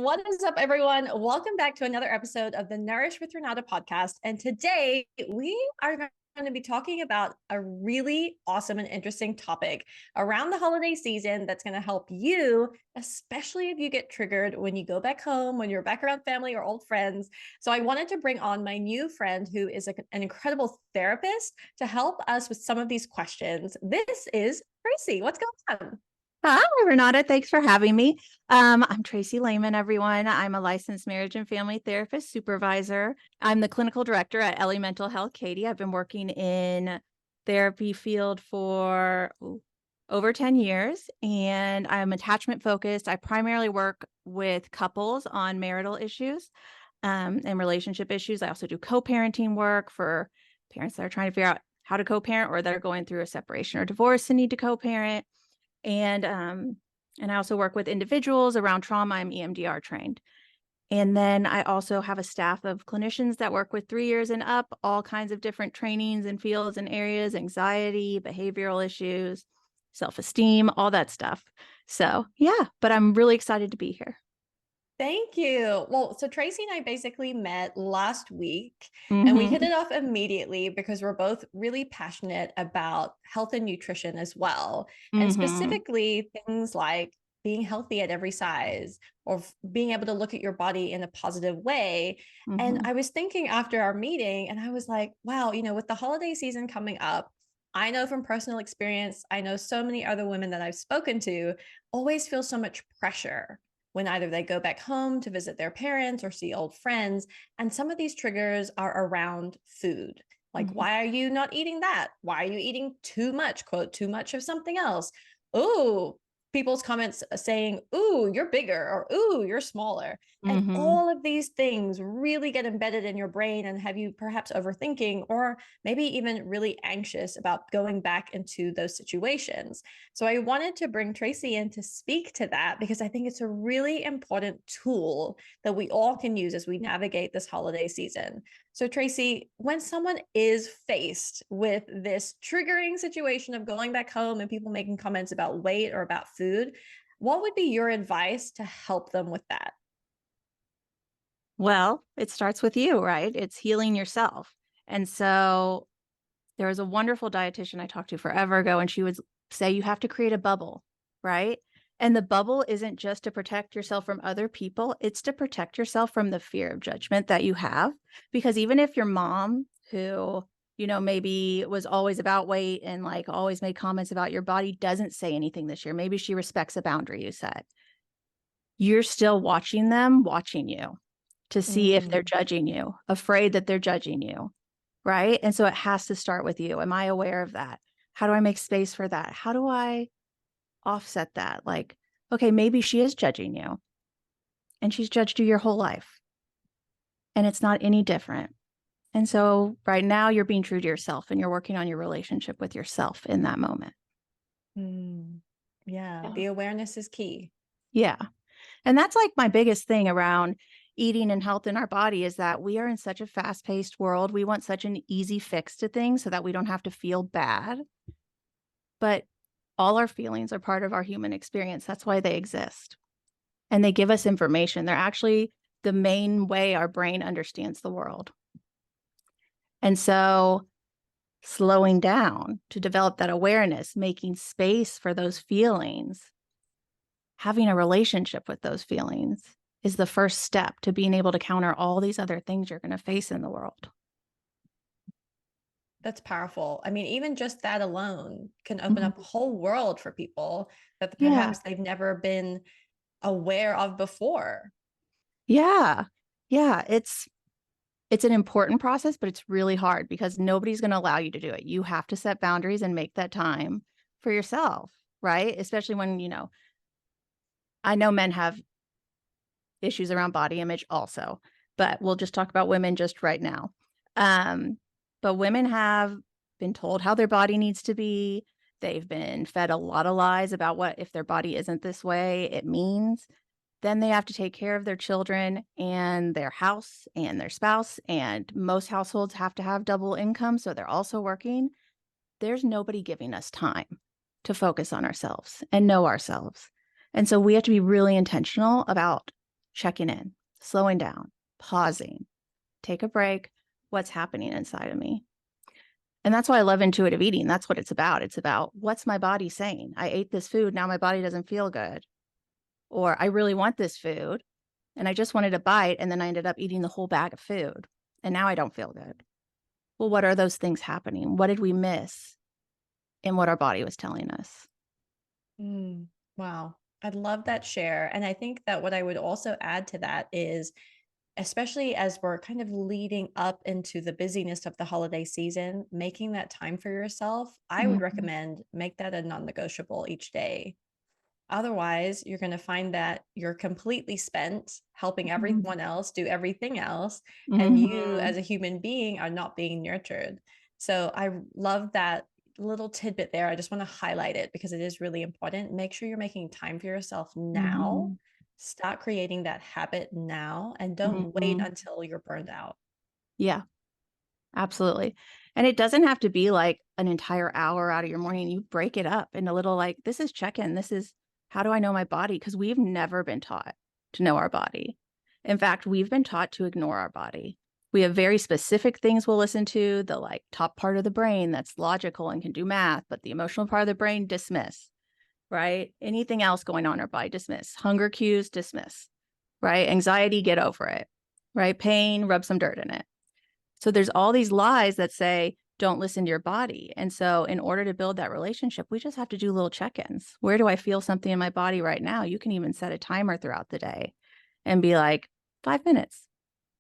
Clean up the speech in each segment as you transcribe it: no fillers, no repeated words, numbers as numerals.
What is up, everyone? Welcome back to another episode of the Nourish with Renata podcast. And today we are going to be talking about a really awesome and interesting topic around the holiday season that's going to help you, especially if you get triggered when you go back home, when you're back around family or old friends. So I wanted to bring on my new friend who is an incredible therapist to help us with some of these questions. This is Tracy. What's going on? Hi, Renata. Thanks for having me. I'm Tracy Lehman, everyone. I'm a licensed marriage and family therapist supervisor. I'm the clinical director at Ellie Mental Health Katy. I've been working in therapy field for over 10 years, and I'm attachment focused. I primarily work with couples on marital issues and relationship issues. I also do co-parenting work for parents that are trying to figure out how to co-parent or that are going through a separation or divorce and need to co-parent. And I also work with individuals around trauma. I'm EMDR trained. And then I also have a staff of clinicians that work with 3 years and up, all kinds of different trainings and fields and areas, anxiety, behavioral issues, self-esteem, all that stuff. So yeah, but I'm really excited to be here. Thank you. Well, so Tracy and I basically met last week and we hit Mm-hmm. it off immediately because we're both really passionate about health and nutrition as well. And Mm-hmm. specifically things like being healthy at every size or being able to look at your body in a positive way. And Mm-hmm. I was thinking after our meeting and I was like, wow, with the holiday season coming up, I know from personal experience, I know so many other women that I've spoken to always feel so much pressure when either they go back home to visit their parents or see old friends. And some of these triggers are around food. Like, Mm-hmm. why are you not eating that? Why are you eating too much, quote, too much of something else? Oh, people's comments saying, ooh, you're bigger or ooh, you're smaller. And Mm-hmm. all of these things really get embedded in your brain and have you perhaps overthinking or maybe even really anxious about going back into those situations. So I wanted to bring Tracy in to speak to that because I think it's a really important tool that we all can use as we navigate this holiday season. So Tracy, when someone is faced with this triggering situation of going back home and people making comments about weight or about food, what would be your advice to help them with that? Well, it starts with you, right? It's healing yourself. And so there was a wonderful dietitian I talked to forever ago, and she would say you have to create a bubble, right? And the bubble isn't just to protect yourself from other people, it's to protect yourself from the fear of judgment that you have. Because even if your mom, who, maybe was always about weight and like always made comments about your body, doesn't say anything this year, maybe she respects a boundary you set, you're still watching them, watching you to see if they're Mm, judging you, afraid that they're judging you. Right. And so it has to start with you. Am I aware of that? How do I make space for that? How do I offset that? Like, okay, maybe she is judging you and she's judged you your whole life and it's not any different. And so right now you're being true to yourself and you're working on your relationship with yourself in that moment. mm. Yeah, Yeah. the awareness is key. Yeah. And that's like my biggest thing around eating and health in our body is that we are in such a fast paced world. We want such an easy fix to things so that we don't have to feel bad. But all our feelings are part of our human experience. That's why they exist. And they give us information. They're actually the main way our brain understands the world. And so slowing down to develop that awareness, making space for those feelings, having a relationship with those feelings is the first step to being able to counter all these other things you're going to face in the world. That's powerful. I mean, even just that alone can open up a Mhm. whole world for people that Yeah. perhaps they've never been aware of before. Yeah. Yeah. It's an important process, but it's really hard because nobody's going to allow you to do it. You have to set boundaries and make that time for yourself, right? Especially when, I know men have issues around body image also, but we'll just talk about women just right now. Um, but women have been told how their body needs to be. They've been fed a lot of lies about what if their body isn't this way, it means. Then they have to take care of their children and their house and their spouse. And most households have to have double income. So they're also working. There's nobody giving us time to focus on ourselves and know ourselves. And so we have to be really intentional about checking in, slowing down, pausing, take a break. What's happening inside of me? And that's why I love intuitive eating. That's what it's about. It's about what's my body saying? I ate this food. Now my body doesn't feel good. Or I really want this food and I just wanted a bite. And then I ended up eating the whole bag of food. And now I don't feel good. Well, what are those things happening? What did we miss in what our body was telling us? Wow. I'd love that share. And I think that what I would also add to that is, especially as we're kind of leading up into the busyness of the holiday season, making that time for yourself, I would Mhm, recommend make that a non-negotiable each day. Otherwise, you're going to find that you're completely spent helping mhm, everyone else do everything else, and you mhm, as a human being are not being nurtured. So I love that little tidbit there. I just want to highlight it because it is really important. Make sure you're making time for yourself now. mhm, Start creating that habit now and don't wait mhm. until you're burned out. Yeah, absolutely. And it doesn't have to be like an entire hour out of your morning. You break it up into little like, this is check-in. This is how do I know my body? Because we've never been taught to know our body. In fact, we've been taught to ignore our body. We have very specific things we'll listen to, the like top part of the brain that's logical and can do math, but the emotional part of the brain, dismiss, right? Anything else going on in our body, dismiss. Hunger cues, dismiss, right? Anxiety, get over it, right? Pain, rub some dirt in it. So there's all these lies that say, don't listen to your body. And so in order to build that relationship, we just have to do little check-ins. Where do I feel something in my body right now? You can even set a timer throughout the day and be like, 5 minutes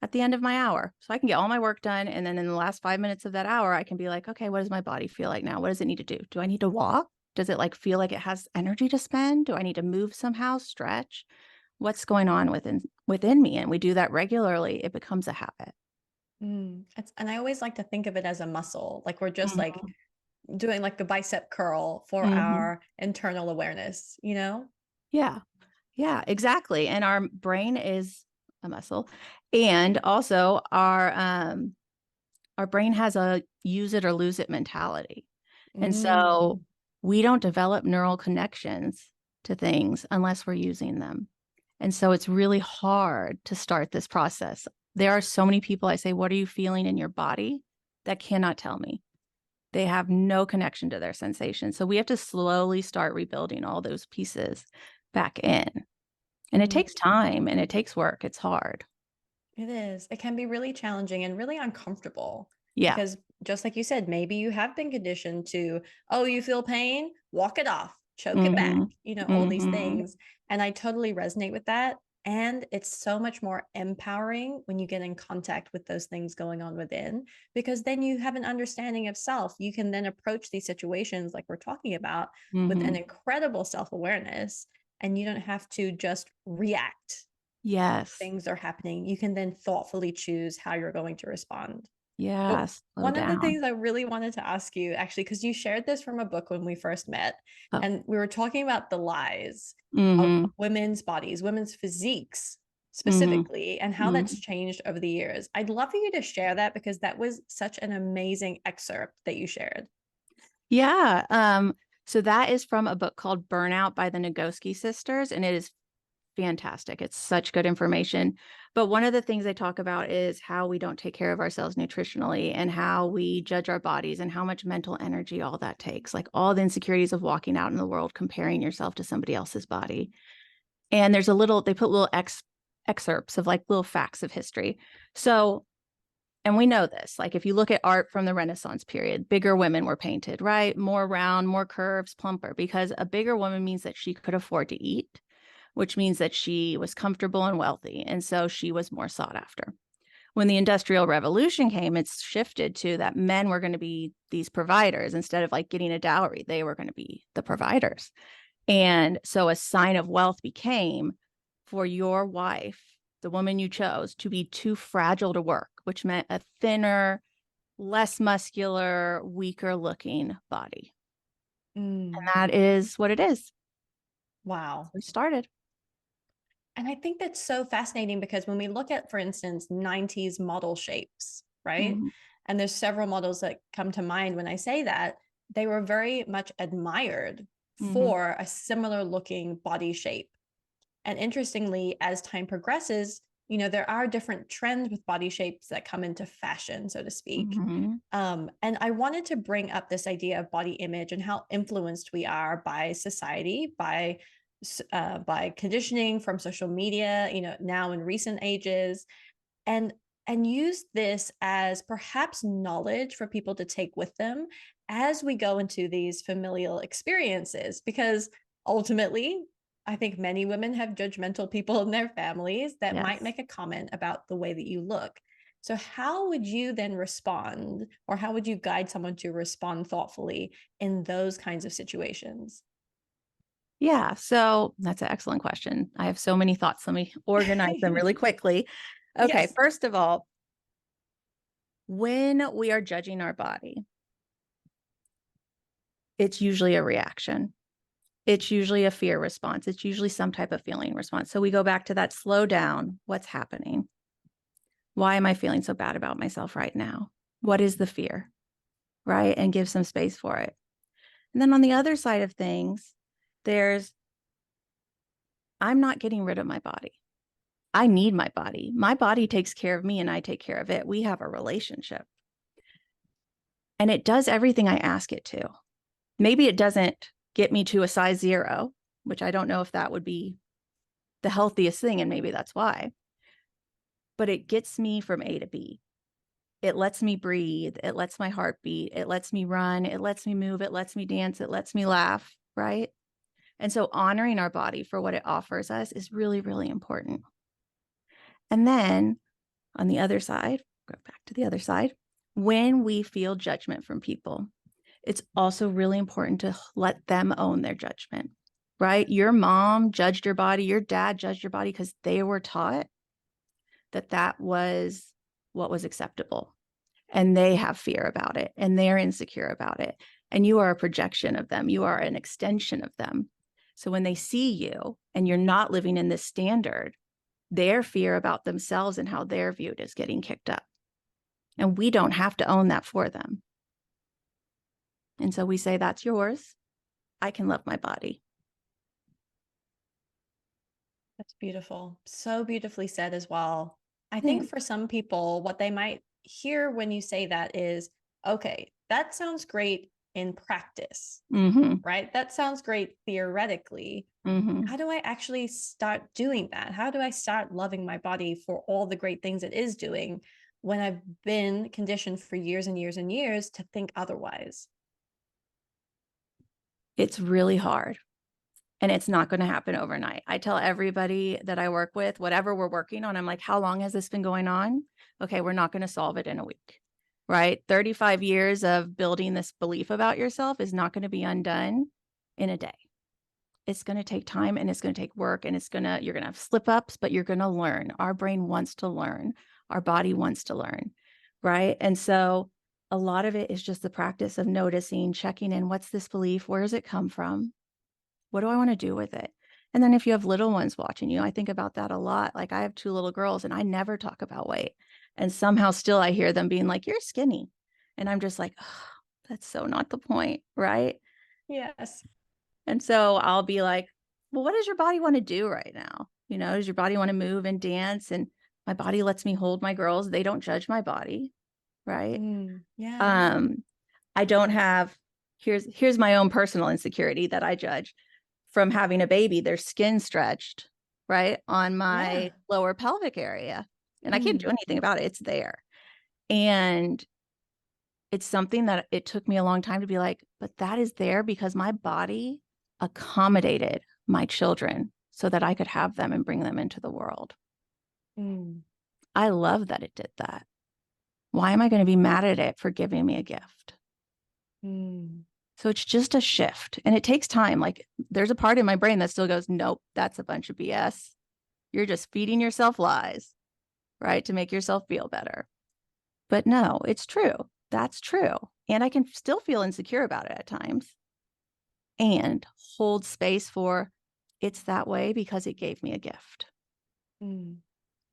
at the end of my hour. So I can get all my work done. And then in the last 5 minutes of that hour, I can be like, okay, what does my body feel like now? What does it need to do? Do I need to walk? Does it like feel like it has energy to spend? Do I need to move somehow, stretch? What's going on within me? And we do that regularly, it becomes a habit. And I always like to think of it as a muscle, like we're just like Mhm, doing like a bicep curl for mhm. our internal awareness, you know? Yeah. Yeah, exactly. And our brain is a muscle. And also our brain has a use it or lose it mentality. And so Mm. we don't develop neural connections to things unless we're using them. And so it's really hard to start this process. There are so many people I say, what are you feeling in your body? That cannot tell me. They have no connection to their sensation. So we have to slowly start rebuilding all those pieces back in. And it Mm. takes time and it takes work. It's hard. It is. It can be really challenging and really uncomfortable Yeah. because, just like you said, maybe you have been conditioned to, oh, you feel pain, walk it off, choke it back, Mhm. all these Mhm. things. And I totally resonate with that. And it's so much more empowering when you get in contact with those things going on within, because then you have an understanding of self. You can then approach these situations like we're talking about with an Mhm. incredible self awareness, and you don't have to just react Yes. things are happening, you can then thoughtfully choose how you're going to respond. But Yes. Slow one of the down. things I really wanted to ask you, actually, because you shared this from a book when we first met, Oh. and we were talking about the lies of Mhm. women's bodies, women's physiques Mhm. specifically, and how that's Mhm. changed over the years. I'd love for you to share that because that was such an amazing excerpt that you shared. Yeah. So that is from a book called Burnout by the Nagoski sisters, and it is fantastic. It's such good information. But one of the things they talk about is how we don't take care of ourselves nutritionally and how we judge our bodies and how much mental energy all that takes. Like all the insecurities of walking out in the world, comparing yourself to somebody else's body. And there's a little, they put little excerpts of like little facts of history. So, and we know this, like if you look at art from the Renaissance period, bigger women were painted, right? More round, more curves, plumper, because a bigger woman means that she could afford to eat, which means that she was comfortable and wealthy. And so she was more sought after. When the Industrial Revolution came, it's shifted to that men were going to be these providers instead of like getting a dowry, they were going to be the providers. And so a sign of wealth became for your wife, the woman you chose, to be too fragile to work, which meant a thinner, less muscular, weaker looking body. And Mm, that is what it is. wow. We started. And I think that's so fascinating because when we look at, for instance, 90s model shapes, right? Mhm. And there's several models that come to mind when I say that, they were very much admired Mhm. for a similar looking body shape. And interestingly, as time progresses, you know, there are different trends with body shapes that come into fashion, so to speak. Mhm. And I wanted to bring up this idea of body image and how influenced we are by society, by conditioning from social media, you know, now in recent ages, and use this as perhaps knowledge for people to take with them as we go into these familial experiences, because ultimately I think many women have judgmental people in their families that might Yes. make a comment about the way that you look. So how would you then respond, or how would you guide someone to respond thoughtfully in those kinds of situations? Yeah, so that's an excellent question. I have so many thoughts. Let me organize them really quickly. Okay, Yes. first of all, when we are judging our body, it's usually a reaction. It's usually a fear response. It's usually some type of feeling response. So we go back to that slow down. What's happening? Why am I feeling so bad about myself right now? What is the fear? Right? And give some space for it. And then on the other side of things, there's I'm not getting rid of my body. I need my body. My body takes care of me and I take care of it. We have a relationship and it does everything I ask it to. Maybe it doesn't get me to a size 0, which I don't know if that would be the healthiest thing. And maybe that's why, but it gets me from A to B. It lets me breathe. It lets my heart beat. It lets me run. It lets me move. It lets me dance. It lets me laugh. Right. And so honoring our body for what it offers us is really, really important. And then on the other side, go back to the other side, when we feel judgment from people, it's also really important to let them own their judgment, right? Your mom judged your body, your dad judged your body because they were taught that that was what was acceptable. And they have fear about it and they're insecure about it. And you are a projection of them, you are an extension of them. So when they see you and you're not living in this standard, their fear about themselves and how they're viewed is getting kicked up. And we don't have to own that for them. And so we say, that's yours. I can love my body. That's beautiful. So beautifully said as well. I think Thanks. for some people, what they might hear when you say that is, okay, that sounds great in practice, Mm-hmm. right? That sounds great theoretically. Mm-hmm. How do I actually start doing that? How do I start loving my body for all the great things it is doing when I've been conditioned for years and years and years to think otherwise? It's really hard and it's not going to happen overnight. I tell everybody that I work with, whatever we're working on, I'm like, how long has this been going on? Okay, we're not going to solve it in a week, right? 35 years of building this belief about yourself is not going to be undone in a day. It's going to take time and it's going to take work and you're going to have slip ups, but you're going to learn. Our brain wants to learn. Our body wants to learn. Right. And so a lot of it is just the practice of noticing, checking in. What's this belief? Where does it come from? What do I want to do with it? And then if you have little ones watching you, I think about that a lot. Like I have 2 little girls and I never talk about weight. And somehow still I hear them being like, you're skinny. And I'm just like, oh, that's so not the point. Right. Yes. And so I'll be like, well, what does your body want to do right now? You know, does your body want to move and dance? And my body lets me hold my girls. They don't judge my body. Right. Yeah. Um, I don't have, here's my own personal insecurity that I judge from having a baby, their skin stretched, right, on my Yeah. lower pelvic area. And I can't do Mm, anything about it. It's there. And it's something that it took me a long time to be like, but that is there because my body accommodated my children so that I could have them and bring them into the world. mm, I love that it did that. Why am I going to be mad at it for giving me a gift? mm. So it's just a shift and it takes time. Like there's a part in my brain that still goes, nope, that's a bunch of BS. You're just feeding yourself lies, right? To make yourself feel better. But no, it's true. That's true. And I can still feel insecure about it at times and hold space for it's that way because it gave me a gift. Mm.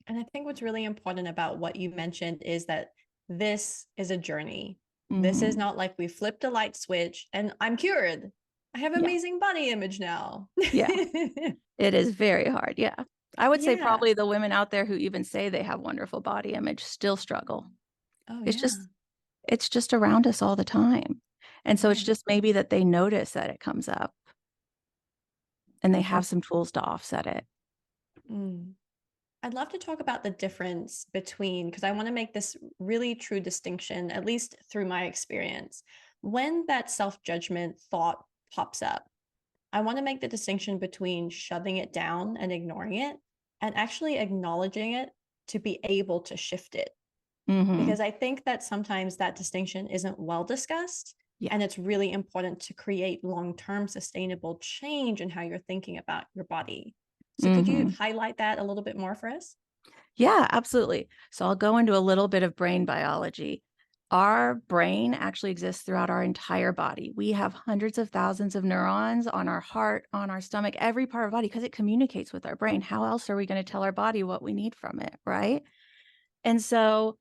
And I think what's really important about what you mentioned is that this is a journey. This is Mm-hmm. not like we flipped a light switch and I'm cured. I have Yeah. amazing body image now. Yeah. It is very hard. Yeah. I would say Yeah. probably the women out there who even say they have wonderful body image still struggle. Oh, It's yeah. just it's just around us all the time. And so it's Right. just maybe that they notice that it comes up and they have some tools to offset it. Mm. I'd love to talk about the difference between, because I want to make this really true distinction, at least through my experience. When that self judgment thought pops up, I want to make the distinction between shoving it down and ignoring it and actually acknowledging it to be able to shift it. Mhm. Because I think that sometimes that distinction isn't well discussed. Yeah. And it's really important to create long term sustainable change in how you're thinking about your body. So, could you Mhm. highlight that a little bit more for us? Yeah, absolutely. So I'll go into a little bit of brain biology. Our brain actually exists throughout our entire body. We have hundreds of thousands of neurons on our heart, on our stomach, every part of our body because it communicates with our brain. How else are we going to tell our body what we need from it, right? And so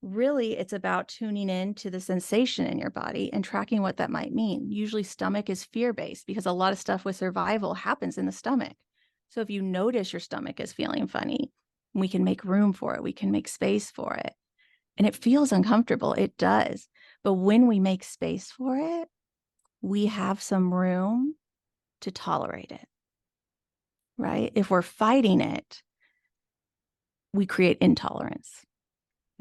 really it's about tuning in to the sensation in your body and tracking what that might mean. Usually stomach is fear-based because a lot of stuff with survival happens in the stomach. So if you notice your stomach is feeling funny, we can make room for it. We can make space for it. And it feels uncomfortable. It does. But when we make space for it, we have some room to tolerate it, right? If we're fighting it, we create intolerance.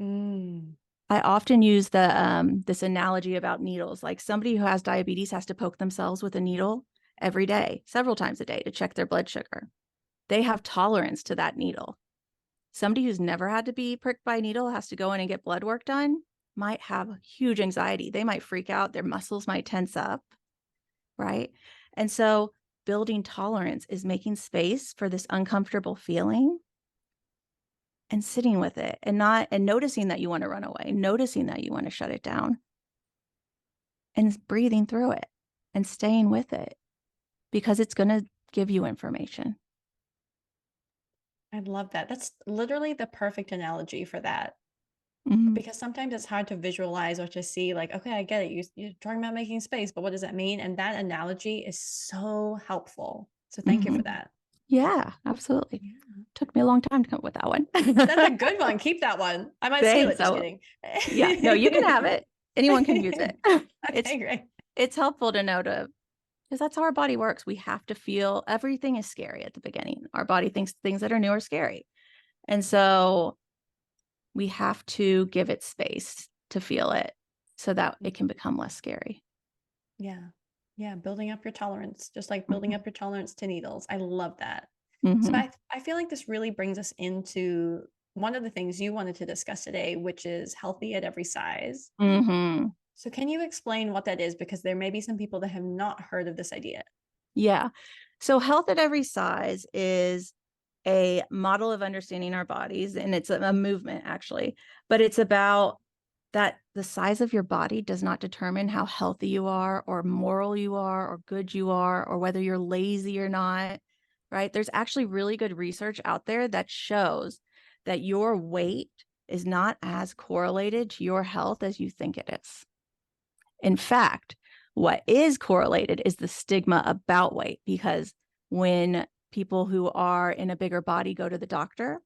Mm. I often use this analogy about needles. Like somebody who has diabetes has to poke themselves with a needle every day, several times a day to check their blood sugar. They have tolerance to that needle. Somebody who's never had to be pricked by a needle has to go in and get blood work done, might have huge anxiety. They might freak out. Their muscles might tense up, right? And so building tolerance is making space for this uncomfortable feeling and sitting with it and noticing that you want to run away, noticing that you want to shut it down and breathing through it and staying with it because it's going to give you information. I love that. That's literally the perfect analogy for that. Mhm. Because sometimes it's hard to visualize or to see, like, okay, I get it. You're talking about making space, but what does that mean? And that analogy is so helpful. So thank you for Mhm. that. Yeah, absolutely. Yeah. Took me a long time to come up with that one. That's a good one. Keep that one. I might steal it. Thanks. Just kidding. Yeah, no, you can have it. Anyone can use it. It's Okay, great. it's helpful to know to because that's how our body works. We have to feel everything is scary at the beginning. Our body thinks things that are new are scary. And so we have to give it space to feel it so that it can become less scary. Yeah. Yeah. Building up your tolerance, just like building Mhm. up your tolerance to needles. I love that. So Mhm. I feel like this really brings us into one of the things you wanted to discuss today, which is healthy at every size. Mhm. So can you explain what that is? Because there may be some people that have not heard of this idea. Yeah. So health at every size is a model of understanding our bodies, and it's a movement actually, but it's about that the size of your body does not determine how healthy you are or moral you are or good you are or whether you're lazy or not, right? There's actually really good research out there that shows that your weight is not as correlated to your health as you think it is. In fact, what is correlated is the stigma about weight, because when people who are in a bigger body go to the doctor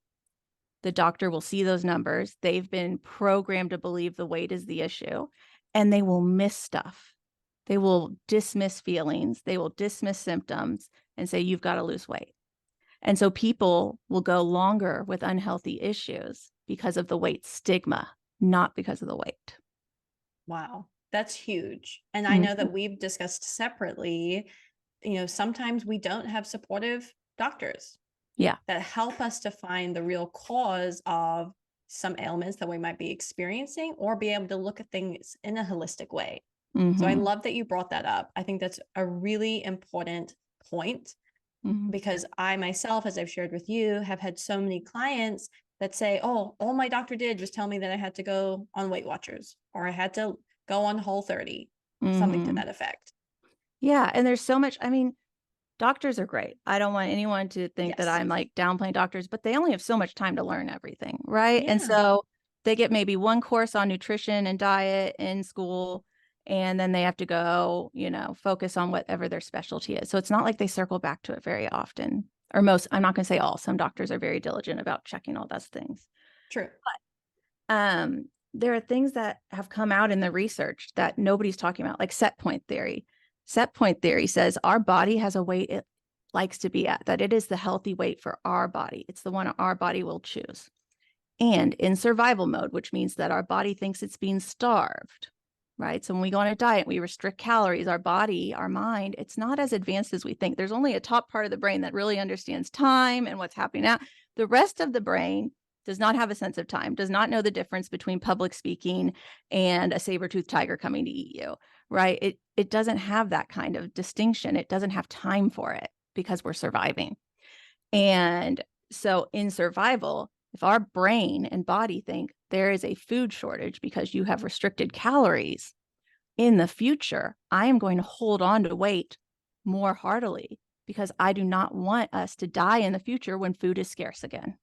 will see those numbers. They've been programmed to believe the weight is the issue, and they will miss stuff. They will dismiss feelings. They will dismiss symptoms and say, you've got to lose weight. And so people will go longer with unhealthy issues because of the weight stigma, not because of the weight. Wow, that's huge. And I know Mhm. that we've discussed separately, sometimes we don't have supportive doctors Yeah. that help us to find the real cause of some ailments that we might be experiencing or be able to look at things in a holistic way. So I Hmm. love that you brought that up. I think that's a really important point Hmm. because I myself, as I've shared with you, have had so many clients that say, oh, all my doctor did was tell me that I had to go on Weight Watchers or I had to go on Whole30, something to Hmm. that effect. Yeah. And there's so much, I mean, doctors are great. I don't want anyone to think that Yes. I'm like downplaying doctors, but they only have so much time to learn everything, right? And Yeah. so they get maybe one course on nutrition and diet in school, and then they have to go, focus on whatever their specialty is. So it's not like they circle back to it very often, or most. I'm not going to say all. Some doctors are very diligent about checking all those things. True. There are things that have come out in the research that nobody's talking about, like set point theory. Set point theory says our body has a weight it likes to be at, that it is the healthy weight for our body. It's the one our body will choose. And in survival mode, which means that our body thinks it's being starved, right? So when we go on a diet, we restrict calories, our body, our mind, it's not as advanced as we think. There's only a top part of the brain that really understands time and what's happening now. The rest of the brain does not have a sense of time, does not know the difference between public speaking and a saber-toothed tiger coming to eat you, right? It doesn't have that kind of distinction. It doesn't have time for it because we're surviving. And so in survival, if our brain and body think there is a food shortage because you have restricted calories, in the future, I am going to hold on to weight more heartily because I do not want us to die in the future when food is scarce again.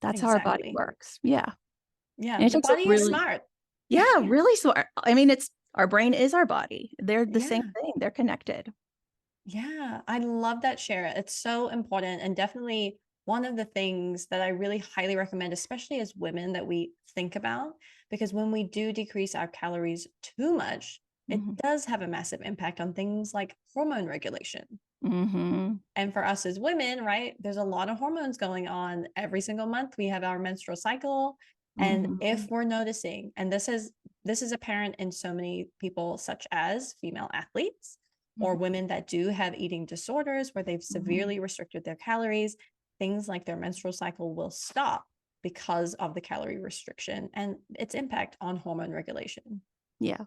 That's how our body Exactly. works. Yeah. Yeah. And it The takes a body is really, smart. yeah, really smart. I mean, it's our brain is our body. They're the same Yeah. thing. They're connected. Yeah, I love that share. It's so important and definitely one of the things that I really highly recommend, especially as women, that we think about, because when we do decrease our calories too much, it Mm-hmm. does have a massive impact on things like hormone regulation. Mm-hmm. And for us as women, right, there's a lot of hormones going on every single month. We have our menstrual cycle. And Mm-hmm. if we're noticing, and this is apparent in so many people, such as female athletes or women that do have eating disorders where they've Mm-hmm. severely restricted their calories, things like their menstrual cycle will stop because of the calorie restriction and its impact on hormone regulation. Yeah.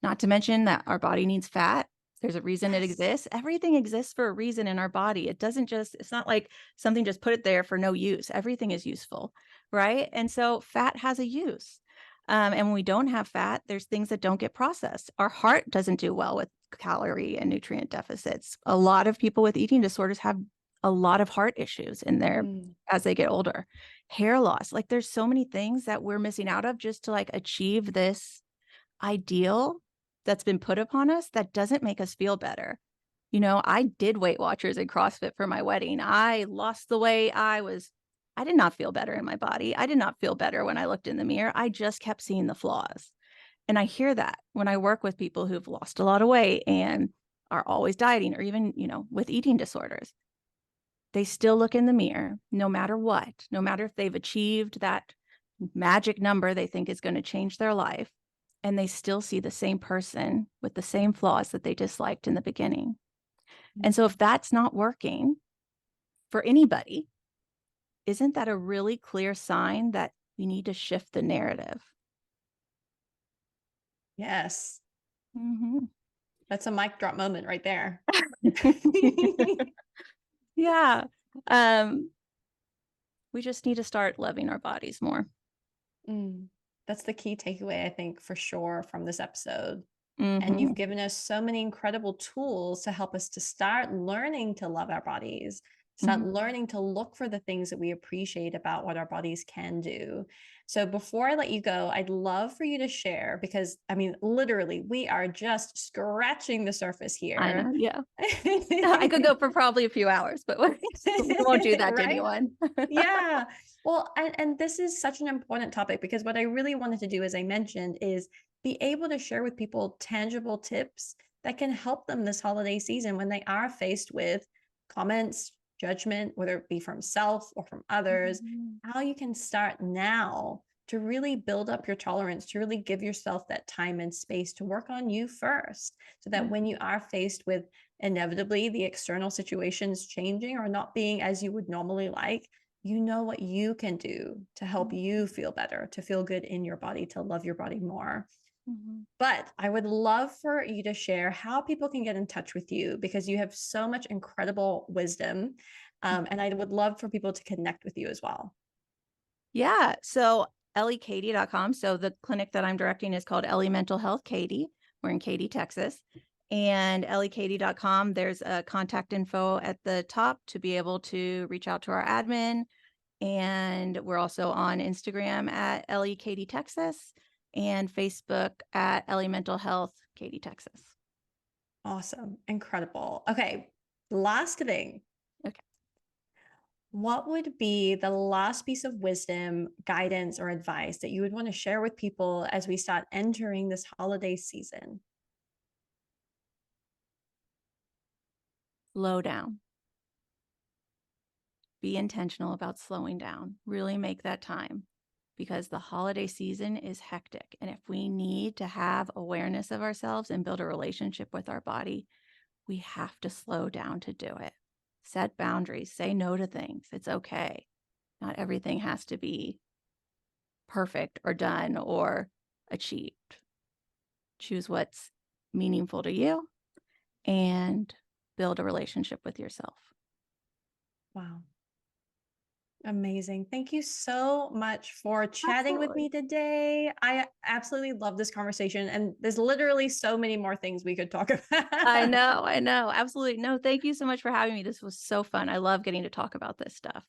Not to mention that our body needs fat. There's a reason it Yes. exists. Everything exists for a reason in our body. It's not like something just put it there for no use. Everything is useful, right? And so fat has a use. And when we don't have fat, there's things that don't get processed. Our heart doesn't do well with calorie and nutrient deficits. A lot of people with eating disorders have a lot of heart issues in their Mm. as they get older. Hair loss, like there's so many things that we're missing out of just to like achieve this ideal that's been put upon us that doesn't make us feel better. I did Weight Watchers and CrossFit for my wedding. I lost the weight. I did not feel better in my body. I did not feel better when I looked in the mirror. I just kept seeing the flaws. And I hear that when I work with people who've lost a lot of weight and are always dieting or even, with eating disorders. They still look in the mirror no matter what, no matter if they've achieved that magic number they think is going to change their life, and they still see the same person with the same flaws that they disliked in the beginning. And so if that's not working for anybody, isn't that a really clear sign that we need to shift the narrative? Yes. Mm-hmm. That's a mic drop moment right there. Yeah. We just need to start loving our bodies more. Mm. That's the key takeaway, I think, for sure, from this episode. And Mm-hmm. you've given us so many incredible tools to help us to start learning to love our bodies, start Mm-hmm. learning to look for the things that we appreciate about what our bodies can do. So before I let you go, I'd love for you to share, because I mean, literally, we are just scratching the surface I here. know. Yeah. I could go for probably a few hours, but we won't do that to Right? anyone. Yeah. Well, and this is such an important topic, because what I really wanted to do, as I mentioned, is be able to share with people tangible tips that can help them this holiday season when they are faced with comments, judgment, whether it be from self or from others, Mhm. how you can start now to really build up your tolerance, to really give yourself that time and space to work on you first, so that Yeah. when you are faced with inevitably the external situations changing or not being as you would normally like, you know what you can do to help you feel better, to feel good in your body, to love your body more. Mhm. But I would love for you to share how people can get in touch with you, because you have so much incredible wisdom. And I would love for people to connect with you as well. Yeah. So elliekaty.com. So the clinic that I'm directing is called Ellie Mental Health Katy. We're in Katy, Texas. And elliekaty.com, there's a contact info at the top to be able to reach out to our admin. And we're also on Instagram at Ellie Katy, Texas. and Facebook at Ellie Mental Health Katy, Texas. Awesome. Incredible. Okay. Last thing. Okay. What would be the last piece of wisdom, guidance, or advice that you would want to share with people as we start entering this holiday season? Slow down. Be intentional about slowing down. Really make that time, because the holiday season is hectic. And if we need to have awareness of ourselves and build a relationship with our body, we have to slow down to do it. Set boundaries, say no to things. It's okay. Not everything has to be perfect or done or achieved. Choose what's meaningful to you and build a relationship with yourself. Wow. Amazing. Thank you so much for chatting with me today. I absolutely love this conversation, and there's literally so many more things we could talk about. I know. Absolutely. No, thank you so much for having me. This was so fun. I love getting to talk about this stuff.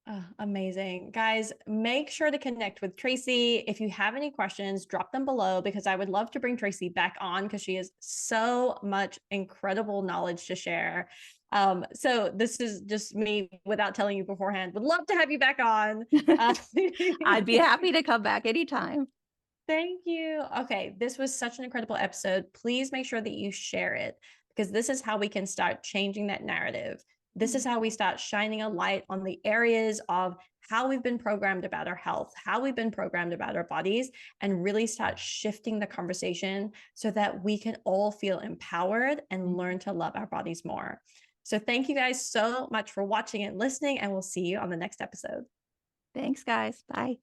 Oh, amazing. Guys, make sure to connect with Tracy. If you have any questions, drop them below, because I would love to bring Tracy back on because she has so much incredible knowledge to share. So this is just me without telling you beforehand. Would love to have you back on. I'd be happy to come back anytime. Thank you. Okay, this was such an incredible episode. Please make sure that you share it, because this is how we can start changing that narrative. This is how we start shining a light on the areas of how we've been programmed about our health, how we've been programmed about our bodies, and really start shifting the conversation so that we can all feel empowered and learn to love our bodies more. So thank you guys so much for watching and listening, and we'll see you on the next episode. Thanks, guys. Bye.